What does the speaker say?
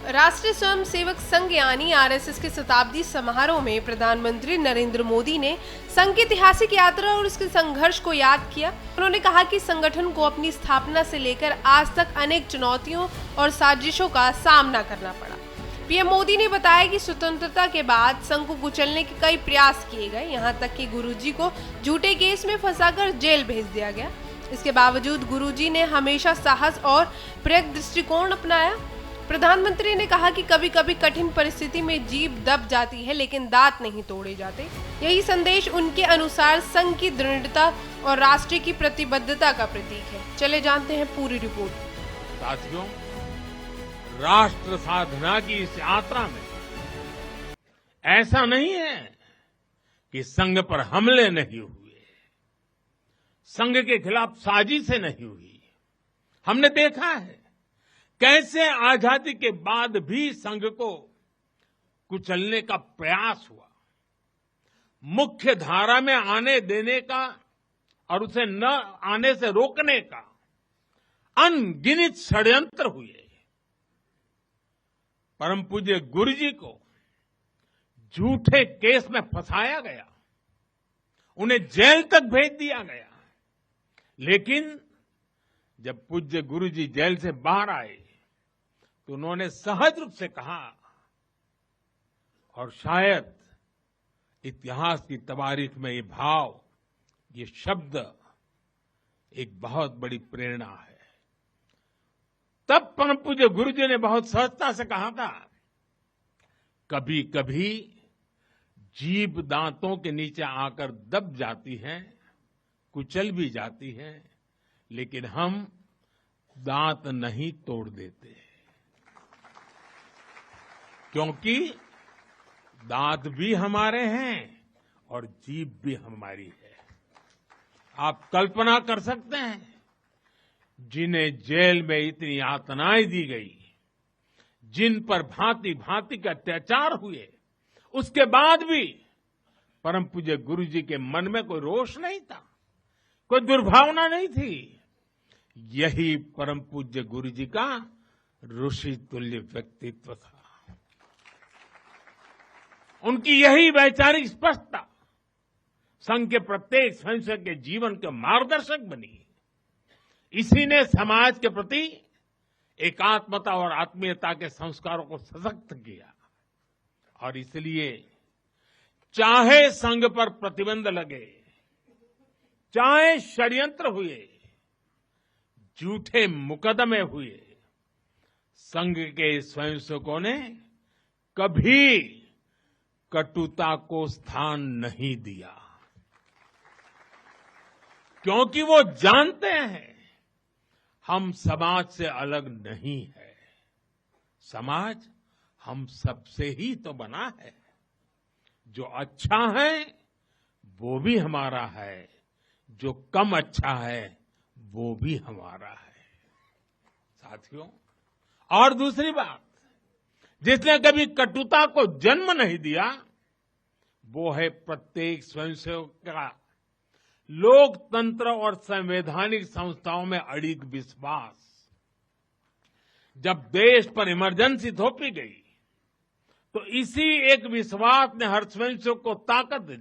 राष्ट्रीय स्वयंसेवक संघ यानी आरएसएस के शताब्दी समारोह में प्रधानमंत्री नरेंद्र मोदी ने संघ की ऐतिहासिक यात्रा और उसके संघर्ष को याद किया। उन्होंने कहा कि संगठन को अपनी स्थापना से लेकर आज तक अनेक चुनौतियों और साजिशों का सामना करना पड़ा। पीएम मोदी ने बताया कि स्वतंत्रता के बाद संघ को कुचलने के कई प्रयास किए गए, यहाँ तक कि गुरुजी को झूठे केस में फंसाकर जेल भेज दिया गया। इसके बावजूद गुरुजी ने हमेशा साहस और प्रयत्न दृष्टिकोण अपनाया। प्रधानमंत्री ने कहा कि कभी कभी कठिन परिस्थिति में जीभ दब जाती है, लेकिन दांत नहीं तोड़े जाते। यही संदेश उनके अनुसार संघ की दृढ़ता और राष्ट्र की प्रतिबद्धता का प्रतीक है। चले जानते हैं पूरी रिपोर्ट। साथियों, राष्ट्र साधना की इस यात्रा में ऐसा नहीं है कि संघ पर हमले नहीं हुए, संघ के खिलाफ साजिशें नहीं हुई। हमने देखा है कैसे आजादी के बाद भी संघ को कुचलने का प्रयास हुआ, मुख्य धारा में आने देने का और उसे न आने से रोकने का अनगिनत षड्यंत्र हुए। परम पूज्य गुरुजी को झूठे केस में फंसाया गया, उन्हें जेल तक भेज दिया गया। लेकिन जब पूज्य गुरुजी जेल से बाहर आए तो उन्होंने सहज रूप से कहा, और शायद इतिहास की तवारीख में ये भाव, ये शब्द एक बहुत बड़ी प्रेरणा है। तब परम पूज्य गुरुजी ने बहुत सहजता से कहा था, कभी कभी जीभ दांतों के नीचे आकर दब जाती है, कुचल भी जाती है, लेकिन हम दांत नहीं तोड़ देते, क्योंकि दांत भी हमारे हैं और जीभ भी हमारी है। आप कल्पना कर सकते हैं, जिन्हें जेल में इतनी यातनाएं दी गई, जिन पर भांति भांति के अत्याचार हुए, उसके बाद भी परम पूज्य गुरुजी के मन में कोई रोष नहीं था, कोई दुर्भावना नहीं थी। यही परम पूज्य गुरुजी का ऋषि तुल्य व्यक्तित्व था। उनकी यही वैचारिक स्पष्टता संघ के प्रत्येक स्वयंसेवक के जीवन के मार्गदर्शक बनी। इसी ने समाज के प्रति एकात्मता और आत्मीयता के संस्कारों को सशक्त किया। और इसलिए चाहे संघ पर प्रतिबंध लगे, चाहे षड्यंत्र हुए, झूठे मुकदमे हुए, संघ के स्वयंसेवकों ने कभी कटुता को स्थान नहीं दिया, क्योंकि वो जानते हैं हम समाज से अलग नहीं है। समाज हम सबसे ही तो बना है। जो अच्छा है वो भी हमारा है, जो कम अच्छा है वो भी हमारा है। साथियों, और दूसरी बात, जिसने कभी कटुता को जन्म नहीं दिया, वो है प्रत्येक स्वयंसेवक का लोकतंत्र और संवैधानिक संस्थाओं में अडिग विश्वास। जब देश पर इमरजेंसी थोपी गई तो इसी एक विश्वास ने हर स्वयंसेवक को ताकत दी